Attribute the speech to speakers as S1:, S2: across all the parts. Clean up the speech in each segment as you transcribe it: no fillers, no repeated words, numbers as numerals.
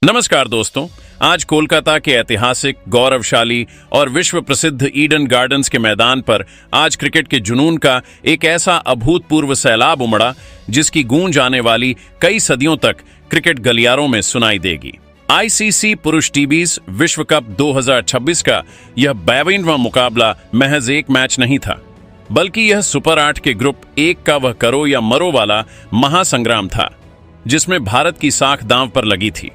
S1: नमस्कार दोस्तों, आज कोलकाता के ऐतिहासिक, गौरवशाली और विश्व प्रसिद्ध ईडन गार्डन्स के मैदान पर आज क्रिकेट के जुनून का एक ऐसा अभूतपूर्व सैलाब उमड़ा जिसकी गूंज आने वाली कई सदियों तक क्रिकेट गलियारों में सुनाई देगी। आईसीसी पुरुष टीबीज विश्व कप 2026 का यह 52वां मुकाबला महज एक मैच नहीं था, बल्कि यह सुपर 8 के ग्रुप 1 का वह करो या मरो वाला महासंग्राम था जिसमें भारत की साख दांव पर लगी थी।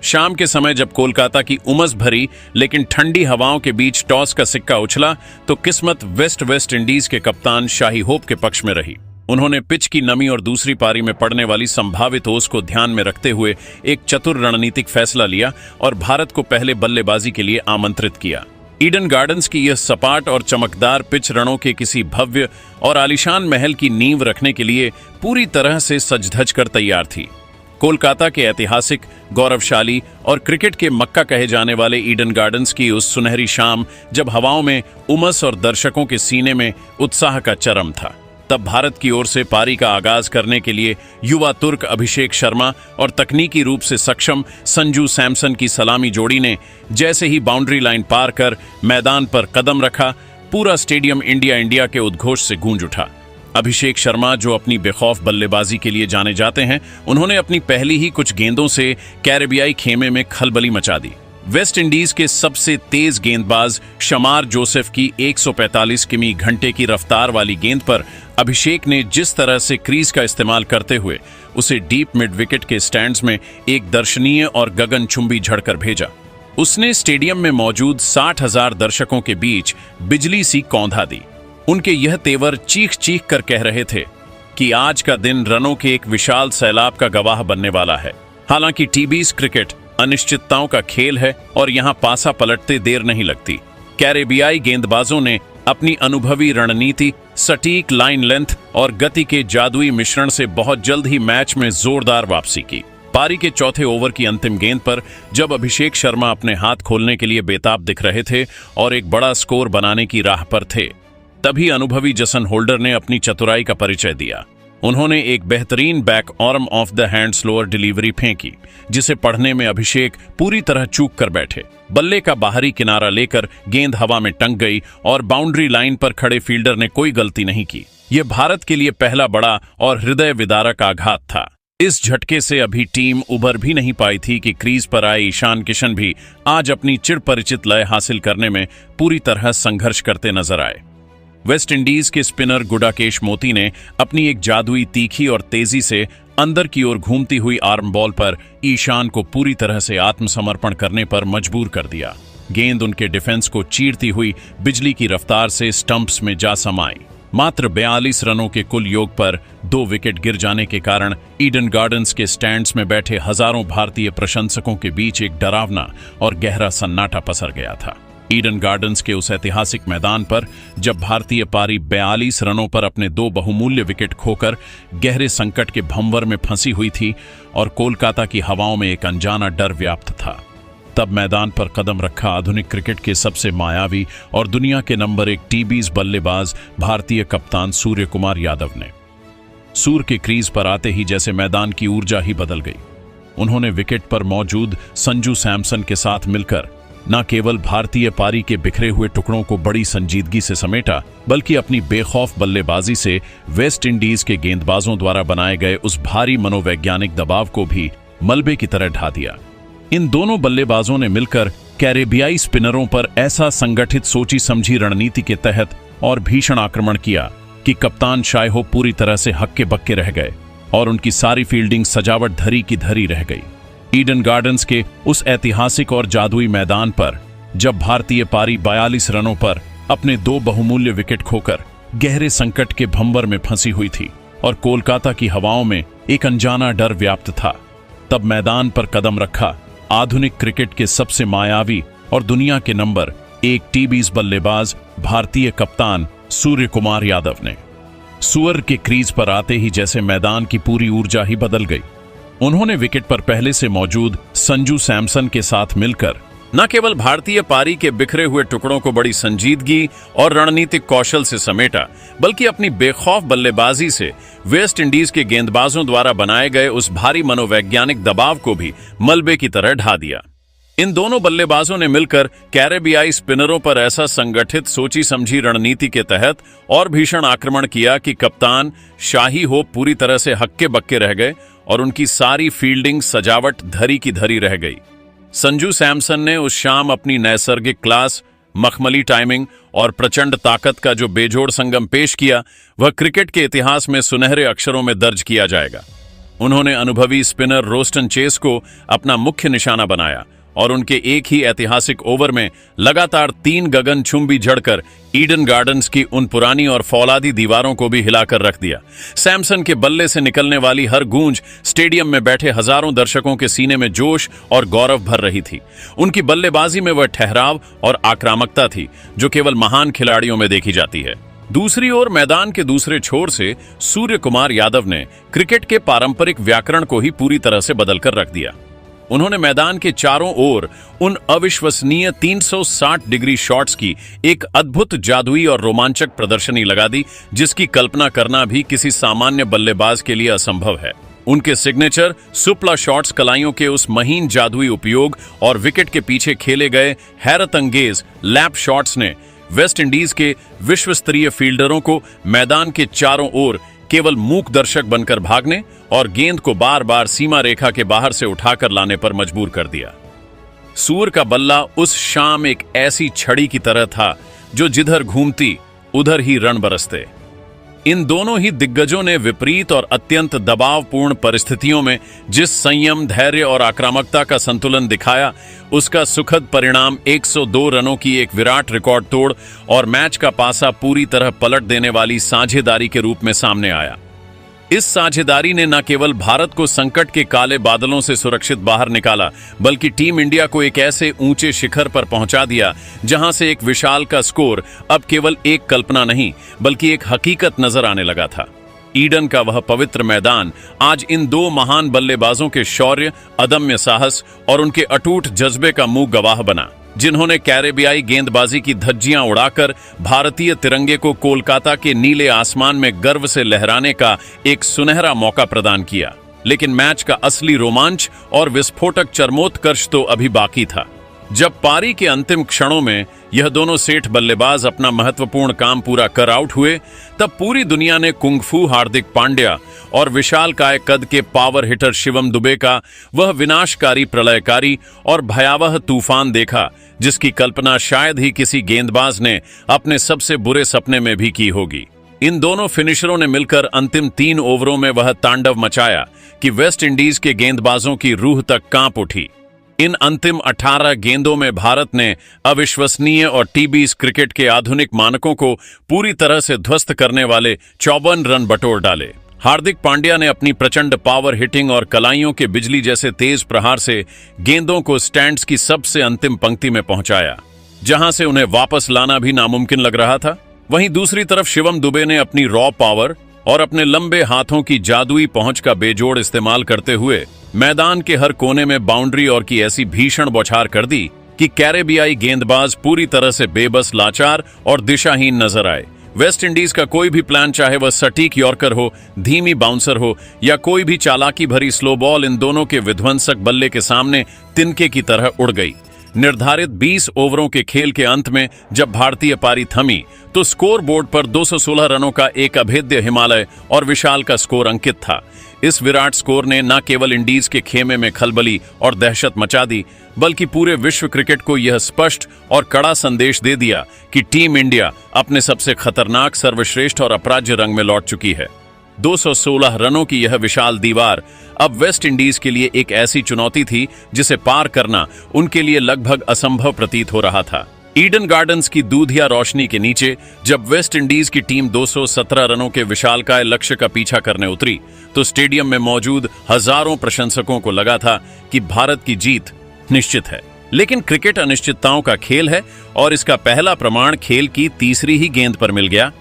S1: शाम के समय जब कोलकाता की उमस भरी लेकिन ठंडी हवाओं के बीच टॉस का सिक्का उछला तो किस्मत वेस्ट इंडीज के कप्तान शाही होप के पक्ष में रही। उन्होंने पिच की नमी और दूसरी पारी में पड़ने वाली संभावित ओस को ध्यान में रखते हुए एक चतुर रणनीतिक फैसला लिया और भारत को पहले बल्लेबाजी के लिए आमंत्रित किया। ईडन गार्डन्स की यह सपाट और चमकदार पिच रणों के किसी भव्य और आलीशान महल की नींव रखने के लिए पूरी तरह से सज-धज कर तैयार थी। कोलकाता के ऐतिहासिक, गौरवशाली और क्रिकेट के मक्का कहे जाने वाले ईडन गार्डन्स की उस सुनहरी शाम जब हवाओं में उमस और दर्शकों के सीने में उत्साह का चरम था, तब भारत की ओर से पारी का आगाज करने के लिए युवा तुर्क अभिषेक शर्मा और तकनीकी रूप से सक्षम संजू सैमसन की सलामी जोड़ी ने जैसे ही बाउंड्री लाइन पार कर मैदान पर कदम रखा, पूरा स्टेडियम इंडिया इंडिया के उद्घोष से गूंज उठा। अभिषेक शर्मा, जो अपनी बेखौफ बल्लेबाजी के लिए जाने जाते हैं, उन्होंने अपनी पहली ही कुछ गेंदों से कैरेबियाई खेमे में खलबली मचा दी। वेस्ट इंडीज के सबसे तेज गेंदबाज शमार जोसेफ की 145 किमी घंटे की रफ्तार वाली गेंद पर अभिषेक ने जिस तरह से क्रीज का इस्तेमाल करते हुए उसे डीप मिड विकेट के स्टैंड्स में एक दर्शनीय और गगनचुंबी झड़कर भेजा, उसने स्टेडियम में मौजूद 60,000 दर्शकों के बीच बिजली सी कौंधा दी। उनके यह तेवर चीख चीख कर कह रहे थे कि आज का दिन रनों के एक विशाल सैलाब का गवाह बनने वाला है। हालांकि टीबीज क्रिकेट अनिश्चितताओं का खेल है और यहां पासा पलटते देर नहीं लगती। कैरेबियाई गेंदबाजों ने अपनी अनुभवी रणनीति, सटीक लाइन लेंथ और गति के जादुई मिश्रण से बहुत जल्द ही मैच में जोरदार वापसी की। पारी के चौथे ओवर की अंतिम गेंद पर जब अभिषेक शर्मा अपने हाथ खोलने के लिए बेताब दिख रहे थे और एक बड़ा स्कोर बनाने की राह पर थे, तभी अनुभवी जसन होल्डर ने अपनी चतुराई का परिचय दिया। उन्होंने एक बेहतरीन back arm of the hand slower delivery फेंकी, जिसे पढ़ने में अभिषेक पूरी तरह चूक कर बैठे। बल्ले का बाहरी किनारा लेकर गेंद हवा में टंक गई और बाउंड्री लाइन पर खड़े फील्डर ने कोई गलती नहीं की। यह भारत के लिए पहला बड़ा और हृदय विदारक आघात था। इस झटके से अभी टीम उभर भी नहीं पाई थी कि क्रीज पर आए ईशान किशन भी आज अपनी चिर परिचित लय हासिल करने में पूरी तरह संघर्ष करते नजर आए। वेस्ट इंडीज के स्पिनर गुडाकेश मोती ने अपनी एक जादुई तीखी और तेजी से अंदर की ओर घूमती हुई आर्म बॉल पर ईशान को पूरी तरह से आत्मसमर्पण करने पर मजबूर कर दिया। गेंद उनके डिफेंस को चीरती हुई बिजली की रफ्तार से स्टंप्स में जा समाई। मात्र 42 रनों के कुल योग पर 2 विकेट गिर जाने के कारण ईडन गार्डन्स के स्टैंड्स में बैठे हजारों भारतीय प्रशंसकों के बीच एक डरावना और गहरा सन्नाटा पसर गया था। ईडन गार्डन्स के उस ऐतिहासिक मैदान पर जब भारतीय पारी 42 रनों पर अपने 2 बहुमूल्य विकेट खोकर गहरे संकट के भंवर में फंसी हुई थी और कोलकाता की हवाओं में एक अनजाना डर व्याप्त था, तब मैदान पर कदम रखा आधुनिक क्रिकेट के सबसे मायावी और दुनिया के नंबर 1 टीबीज बल्लेबाज भारतीय कप्तान सूर्य कुमार यादव ने। सूर्य के क्रीज पर आते ही जैसे मैदान की ऊर्जा ही बदल गई। उन्होंने विकेट पर मौजूद संजू सैमसन के साथ मिलकर न केवल भारतीय पारी के बिखरे हुए टुकड़ों को बड़ी संजीदगी से समेटा, बल्कि अपनी बेखौफ बल्लेबाजी से वेस्ट इंडीज के गेंदबाजों द्वारा बनाए गए उस भारी मनोवैज्ञानिक दबाव को भी मलबे की तरह ढा दिया। इन दोनों बल्लेबाजों ने मिलकर कैरेबियाई स्पिनरों पर ऐसा संगठित सोची समझी रणनीति के तहत और भीषण आक्रमण किया कि कप्तान शाही होप पूरी तरह से हक्के बक्के रह गए और उनकी सारी फील्डिंग सजावट धरी की धरी रह गई। ईडन गार्डन्स के उस ऐतिहासिक और जादुई मैदान पर जब भारतीय पारी 42 रनों पर अपने 2 बहुमूल्य विकेट खोकर गहरे संकट के भंवर में फंसी हुई थी और कोलकाता की हवाओं में एक अनजाना डर व्याप्त था, तब मैदान पर कदम रखा आधुनिक क्रिकेट के सबसे मायावी और दुनिया के नंबर 1 टीबीज बल्लेबाज भारतीय कप्तान सूर्य कुमार यादव ने। सूअर के क्रीज पर आते ही जैसे मैदान की पूरी ऊर्जा ही बदल गई। उन्होंने विकेट पर पहले से मौजूद संजू सैमसन के साथ मिलकर न केवल भारतीय पारी के बिखरे हुए टुकड़ों को बड़ी संजीदगी और रणनीतिक कौशल से समेटा, बल्कि अपनी बेखौफ बल्लेबाजी से वेस्ट इंडीज के गेंदबाजों द्वारा बनाए गए उस भारी मनोवैज्ञानिक दबाव को भी मलबे की तरह ढा दिया। इन दोनों बल्लेबाजों ने मिलकर कैरेबियाई स्पिनरों पर ऐसा संगठित सोची समझी रणनीति के तहत और भीषण आक्रमण किया कि कप्तान शाही होप पूरी तरह से हक्के बक्के रह गए और उनकी सारी फील्डिंग सजावट धरी की धरी रह गई। संजू सैमसन ने उस शाम अपनी नैसर्गिक क्लास, मखमली टाइमिंग और प्रचंड ताकत का जो बेजोड़ संगम पेश किया, वह क्रिकेट के इतिहास में सुनहरे अक्षरों में दर्ज किया जाएगा। उन्होंने अनुभवी स्पिनर रोस्टन चेस को अपना मुख्य निशाना बनाया और उनके एक ही ऐतिहासिक ओवर में लगातार 3 गगनचुंबी जड़कर ईडन गार्डन्स की उन पुरानी और फौलादी दीवारों को भी हिलाकर रख दिया। सैमसन के बल्ले से निकलने वाली हर गूंज स्टेडियम में बैठे हजारों दर्शकों के सीने में जोश और गौरव भर रही थी। उनकी बल्लेबाजी में वह ठहराव और आक्रामकता थी जो केवल महान खिलाड़ियों में देखी जाती है। दूसरी ओर मैदान के दूसरे छोर से सूर्य कुमार यादव ने क्रिकेट के पारंपरिक व्याकरण को ही पूरी तरह से बदलकर रख दिया। उन्होंने मैदान के चारों ओर उन अविश्वसनीय 360 डिग्री शॉट्स की एक अद्भुत जादुई और रोमांचक प्रदर्शनी लगा दी, जिसकी कल्पना करना भी किसी सामान्य बल्लेबाज के लिए असंभव है। उनके सिग्नेचर सुपला शॉट्स, कलाइयों के उस महीन जादुई उपयोग और विकेट के पीछे खेले गए हैरत अंगेज लैप शॉट्स ने वेस्ट इंडीज के विश्व स्तरीय फील्डरों को मैदान के चारों ओर केवल मूक दर्शक बनकर भागने और गेंद को बार बार सीमा रेखा के बाहर से उठाकर लाने पर मजबूर कर दिया। सूर का बल्ला उस शाम एक ऐसी छड़ी की तरह था जो जिधर घूमती उधर ही रण बरसते। इन दोनों ही दिग्गजों ने विपरीत और अत्यंत दबावपूर्ण परिस्थितियों में जिस संयम, धैर्य और आक्रामकता का संतुलन दिखाया, उसका सुखद परिणाम 102 रनों की एक विराट रिकॉर्ड तोड़ और मैच का पासा पूरी तरह पलट देने वाली साझेदारी के रूप में सामने आया। इस साझेदारी ने न केवल भारत को संकट के काले बादलों से सुरक्षित बाहर निकाला, बल्कि टीम इंडिया को एक ऐसे ऊंचे शिखर पर पहुंचा दिया जहां से एक विशाल का स्कोर अब केवल एक कल्पना नहीं बल्कि एक हकीकत नजर आने लगा था। ईडन का वह पवित्र मैदान आज इन दो महान बल्लेबाजों के शौर्य, अदम्य साहस और उनके अटूट जज्बे का मुंह गवाह बना, जिन्होंने कैरेबियाई गेंदबाजी की धज्जियां उड़ाकर भारतीय तिरंगे को कोलकाता के नीले आसमान में गर्व से लहराने का एक सुनहरा मौका प्रदान किया। लेकिन मैच का असली रोमांच और विस्फोटक चरमोत्कर्ष तो अभी बाकी था। जब पारी के अंतिम क्षणों में यह दोनों सेठ बल्लेबाज अपना महत्वपूर्ण काम पूरा कर आउट हुए, तब पूरी दुनिया ने कुंग-फू हार्दिक पांड्या और विशालकाय कद के पावर हिटर शिवम दुबे का वह विनाशकारी, प्रलयकारी और भयावह तूफान देखा, जिसकी कल्पना शायद ही किसी गेंदबाज ने अपने सबसे बुरे सपने में भी की होगी। इन दोनों फिनिशरों ने मिलकर अंतिम 3 ओवरों में वह तांडव मचाया कि वेस्ट इंडीज के गेंदबाजों की रूह तक कांप उठी। इन अंतिम 18 गेंदों में भारत ने अविश्वसनीय और टीबीज क्रिकेट के आधुनिक मानकों को पूरी तरह से ध्वस्त करने वाले 54 रन बटोर डाले। हार्दिक पांड्या ने अपनी प्रचंड पावर हिटिंग और कलाइयों के बिजली जैसे तेज प्रहार से गेंदों को स्टैंड्स की सबसे अंतिम पंक्ति में पहुंचाया, जहां से उन्हें वापस लाना भी नामुमकिन लग रहा था। वहीं दूसरी तरफ शिवम दुबे ने अपनी रॉ पावर और अपने लंबे हाथों की जादुई पहुंच का बेजोड़ इस्तेमाल करते हुए मैदान के हर कोने में बाउंड्री और की ऐसी भीषण बौछार कर दी कि कैरेबियाई गेंदबाज पूरी तरह से बेबस, लाचार और दिशाहीन नजर आए। वेस्ट इंडीज का कोई भी प्लान, चाहे वह सटीक यॉर्कर हो, धीमी बाउंसर हो या कोई भी चालाकी भरी स्लो बॉल, इन दोनों के विध्वंसक बल्ले के सामने तिनके की तरह उड़ गई। निर्धारित 20 ओवरों के खेल के अंत में जब भारतीय पारी थमी, तो स्कोर बोर्ड पर 216 रनों का एक अभेद्य हिमालय और विशाल का स्कोर अंकित था। इस विराट स्कोर ने न केवल इंडीज के खेमे में खलबली और दहशत मचा दी, बल्कि पूरे विश्व क्रिकेट को यह स्पष्ट और कड़ा संदेश दे दिया कि टीम इंडिया अपने सबसे खतरनाक, सर्वश्रेष्ठ और अपराज्य रंग में लौट चुकी है। 216 रनों की यह विशाल दीवार अब वेस्ट इंडीज के लिए एक ऐसी चुनौती थी जिसे पार करना उनके लिए लगभग असंभव प्रतीत हो रहा था। ईडन गार्डन्स की दूधिया रोशनी के नीचे जब वेस्ट इंडीज की टीम 217 रनों के विशालकाय लक्ष्य का पीछा करने उतरी, तो स्टेडियम में मौजूद हजारों प्रशंसकों को लगा था कि भारत की जीत निश्चित है। लेकिन क्रिकेट अनिश्चितताओं का खेल है और इसका पहला प्रमाण खेल की तीसरी ही गेंद पर मिल गया।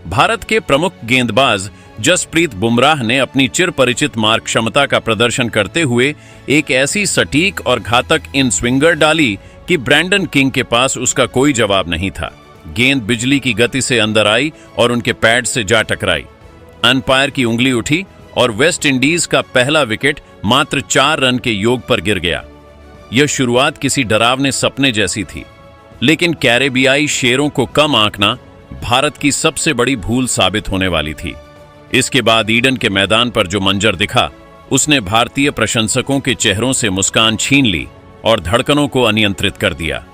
S1: भारत के प्रमुख गेंदबाज जसप्रीत बुमराह ने अपनी चिर परिचित मार क्षमता का प्रदर्शन करते हुए एक ऐसी सटीक और घातक इन स्विंगर डाली कि ब्रैंडन किंग के पास उसका कोई जवाब नहीं था। गेंद बिजली की गति से अंदर आई और उनके पैड से जा टकराई। अंपायर की उंगली उठी और वेस्ट इंडीज का पहला विकेट मात्र 4 रन के योग पर गिर गया। यह शुरुआत किसी डरावने सपने जैसी थी, लेकिन कैरेबियाई शेरों को कम आंकना भारत की सबसे बड़ी भूल साबित होने वाली थी। इसके बाद ईडन के मैदान पर जो मंजर दिखा, उसने भारतीय प्रशंसकों के चेहरों से मुस्कान छीन ली और धड़कनों को अनियंत्रित कर दिया।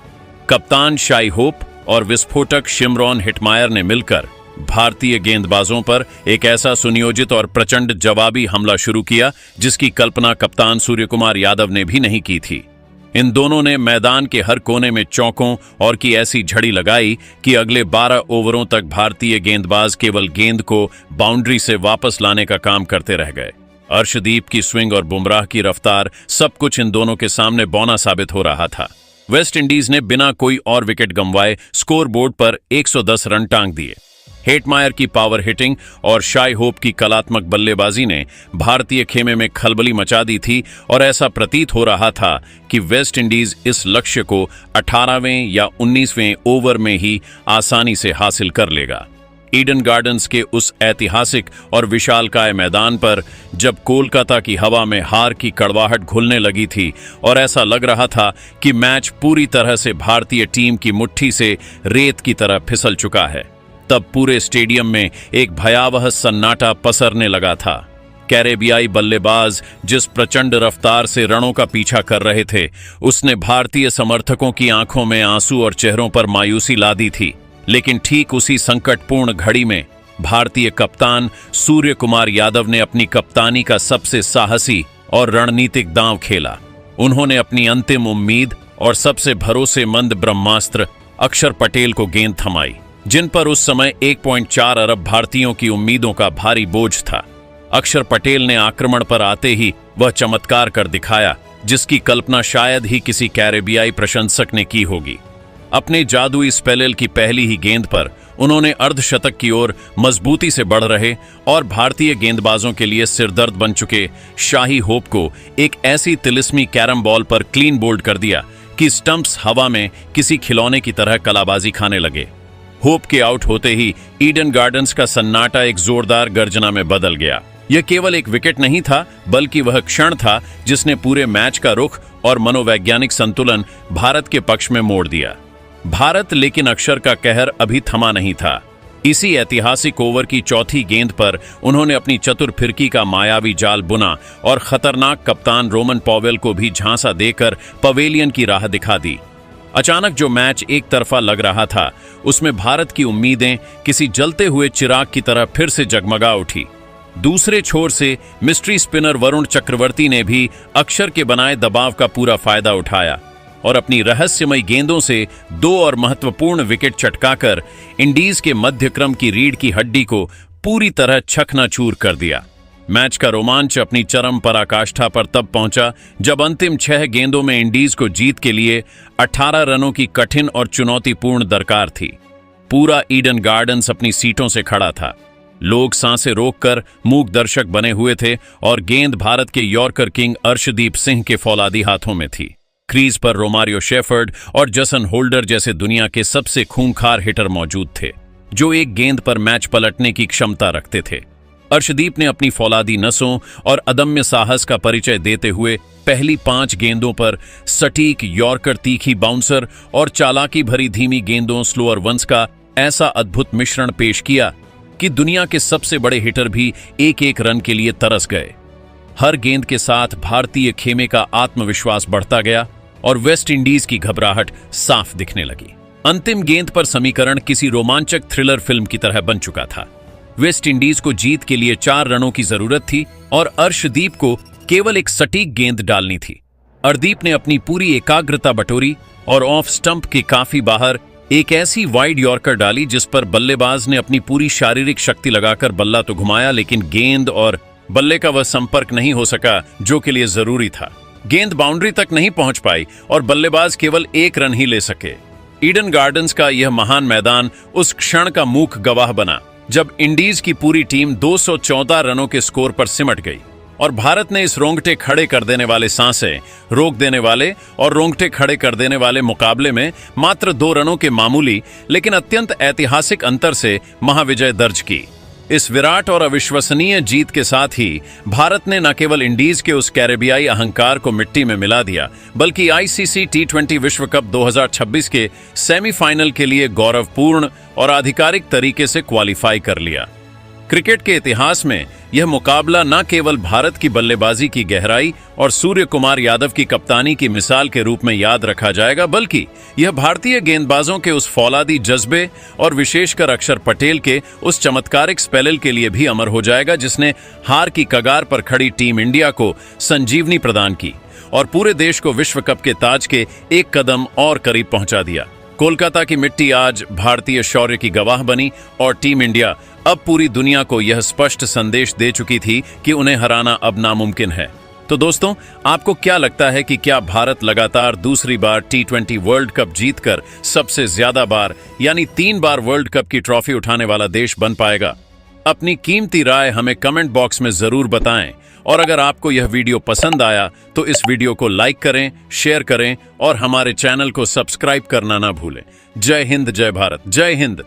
S1: कप्तान शाई होप और विस्फोटक शिमरॉन हिटमायर ने मिलकर भारतीय गेंदबाजों पर एक ऐसा सुनियोजित और प्रचंड जवाबी हमला शुरू किया जिसकी कल्पना कप्तान सूर्यकुमार यादव ने भी नहीं की थी। इन दोनों ने मैदान के हर कोने में चौकों और की ऐसी झड़ी लगाई कि अगले 12 ओवरों तक भारतीय गेंदबाज केवल गेंद को बाउंड्री से वापस लाने का काम करते रह गए। अर्शदीप की स्विंग और बुमराह की रफ्तार, सब कुछ इन दोनों के सामने बौना साबित हो रहा था। वेस्ट इंडीज ने बिना कोई और विकेट गंवाए स्कोर बोर्ड पर 110 रन टांग दिए। हेटमायर की पावर हिटिंग और शाई होप की कलात्मक बल्लेबाजी ने भारतीय खेमे में खलबली मचा दी थी और ऐसा प्रतीत हो रहा था कि वेस्ट इंडीज इस लक्ष्य को 18वें या 19वें ओवर में ही आसानी से हासिल कर लेगा। ईडन गार्डन्स के उस ऐतिहासिक और विशालकाय मैदान पर जब कोलकाता की हवा में हार की कड़वाहट घुलने लगी थी और ऐसा लग रहा था कि मैच पूरी तरह से भारतीय टीम की मुट्ठी से रेत की तरह फिसल चुका है, तब पूरे स्टेडियम में एक भयावह सन्नाटा पसरने लगा था। कैरेबियाई बल्लेबाज जिस प्रचंड रफ्तार से रनों का पीछा कर रहे थे, उसने भारतीय समर्थकों की आंखों में आंसू और चेहरों पर मायूसी ला दी थी। लेकिन ठीक उसी संकटपूर्ण घड़ी में भारतीय कप्तान सूर्य कुमार यादव ने अपनी कप्तानी का सबसे साहसी और रणनीतिक दांव खेला। उन्होंने अपनी अंतिम उम्मीद और सबसे भरोसेमंद ब्रह्मास्त्र अक्षर पटेल को गेंद थमाई, जिन पर उस समय 1.4 अरब भारतीयों की उम्मीदों का भारी बोझ था। अक्षर पटेल ने आक्रमण पर आते ही वह चमत्कार कर दिखाया जिसकी कल्पना शायद ही किसी कैरेबियाई प्रशंसक ने की होगी। अपने जादुई स्पेल की पहली ही गेंद पर उन्होंने अर्धशतक की ओर मजबूती से बढ़ रहे और भारतीय गेंदबाजों के लिए सिरदर्द बन चुके शाही होप को एक ऐसी तिलिस्मी कैरम बॉल पर क्लीन बोल्ड कर दिया कि स्टंप्स हवा में किसी खिलौने की तरह कलाबाजी खाने लगे। होप के आउट होते ही ईडन गार्डन्स का सन्नाटा एक जोरदार गर्जना में बदल गया। यह केवल एक विकेट नहीं था, बल्कि वह क्षण था जिसने पूरे मैच का रुख और मनोवैज्ञानिक संतुलन भारत के पक्ष में मोड़ दिया। भारत लेकिन अक्षर का कहर अभी थमा नहीं था। इसी ऐतिहासिक ओवर की चौथी गेंद पर उन्होंने अपनी चतुर फिरकी का मायावी जाल बुना और खतरनाक कप्तान रोमन पॉवेल को भी झांसा देकर पवेलियन की राह दिखा दी। अचानक जो मैच एक तरफा लग रहा था, उसमें भारत की उम्मीदें किसी जलते हुए चिराग की तरह फिर से जगमगा उठी। दूसरे छोर से मिस्ट्री स्पिनर वरुण चक्रवर्ती ने भी अक्षर के बनाए दबाव का पूरा फायदा उठाया और अपनी रहस्यमयी गेंदों से 2 और महत्वपूर्ण विकेट चटकाकर इंडीज के मध्यक्रम की रीढ़ की हड्डी को पूरी तरह चकनाचूर कर दिया। मैच का रोमांच अपनी चरम पराकाष्ठा पर तब पहुंचा जब अंतिम 6 गेंदों में इंडीज को जीत के लिए 18 रनों की कठिन और चुनौतीपूर्ण दरकार थी। पूरा ईडन गार्डन्स अपनी सीटों से खड़ा था। लोग सांसें रोककर मूक दर्शक बने हुए थे और गेंद भारत के यॉर्कर किंग अर्शदीप सिंह के फौलादी हाथों में थी। क्रीज पर रोमारियो शेफर्ड और जसन होल्डर जैसे दुनिया के सबसे खूंखार हिटर मौजूद थे, जो एक गेंद पर मैच पलटने की क्षमता रखते थे। अर्शदीप ने अपनी फौलादी नसों और अदम्य साहस का परिचय देते हुए पहली 5 गेंदों पर सटीक यॉर्कर तीखी बाउंसर और चालाकी भरी धीमी गेंदों स्लोअर वंस का ऐसा अद्भुत मिश्रण पेश किया कि दुनिया के सबसे बड़े हिटर भी एक-एक रन के लिए तरस गए। हर गेंद के साथ भारतीय खेमे का आत्मविश्वास बढ़ता गया और वेस्ट इंडीज की घबराहट साफ दिखने लगी। अंतिम गेंद पर समीकरण किसी रोमांचक थ्रिलर फिल्म की तरह बन चुका था। वेस्ट इंडीज को जीत के लिए 4 रनों की जरूरत थी और अर्शदीप को केवल एक सटीक गेंद डालनी थी। अर्शदीप ने अपनी पूरी एकाग्रता बटोरी और ऑफ स्टंप के काफी बाहर एक ऐसी वाइड यॉर्कर डाली जिस पर बल्लेबाज ने अपनी पूरी शारीरिक शक्ति लगाकर बल्ला तो घुमाया, लेकिन गेंद और बल्ले का वह संपर्क नहीं हो सका जो के लिए जरूरी था। गेंद बाउंड्री तक नहीं पहुंच पाई और बल्लेबाज केवल 1 रन ही ले सके। ईडन गार्डन्स का यह महान मैदान उस क्षण का मूक गवाह बना जब इंडीज की पूरी टीम 214 रनों के स्कोर पर सिमट गई। और भारत ने इस रोंगटे खड़े कर देने वाले, सांसें रोक देने वाले और रोंगटे खड़े कर देने वाले मुकाबले में मात्र 2 रनों के मामूली लेकिन अत्यंत ऐतिहासिक अंतर से महाविजय दर्ज की। इस विराट और अविश्वसनीय जीत के साथ ही भारत ने न केवल इंडीज के उस कैरेबियाई अहंकार को मिट्टी में मिला दिया, बल्कि आईसीसी टी20 विश्व कप 2026 के सेमीफाइनल के लिए गौरवपूर्ण और आधिकारिक तरीके से क्वालिफाई कर लिया। क्रिकेट के इतिहास में यह मुकाबला न केवल भारत की बल्लेबाजी की गहराई और सूर्य कुमार यादव की कप्तानी की मिसाल के रूप में याद रखा जाएगा, बल्कि यह भारतीय गेंदबाजों के उस फौलादी जज्बे और विशेषकर अक्षर पटेल के उस चमत्कारिक स्पेल के लिए भी अमर हो जाएगा, जिसने हार की कगार पर खड़ी टीम इंडिया को संजीवनी प्रदान की और पूरे देश को विश्व कप के ताज के एक कदम और करीब पहुंचा दिया। कोलकाता की मिट्टी आज भारतीय शौर्य की गवाह बनी और टीम इंडिया अब पूरी दुनिया को यह स्पष्ट संदेश दे चुकी थी कि उन्हें हराना अब नामुमकिन है। तो दोस्तों, आपको क्या लगता है कि क्या भारत लगातार दूसरी बार टी20 वर्ल्ड कप जीतकर सबसे ज्यादा बार यानी 3 बार वर्ल्ड कप की ट्रॉफी उठाने वाला देश बन पाएगा? अपनी कीमती राय हमें कमेंट बॉक्स में जरूर बताएं और अगर आपको यह वीडियो पसंद आया तो इस वीडियो को लाइक करें, शेयर करें और हमारे चैनल को सब्सक्राइब करना ना भूलें। जय हिंद, जय भारत, जय हिंद।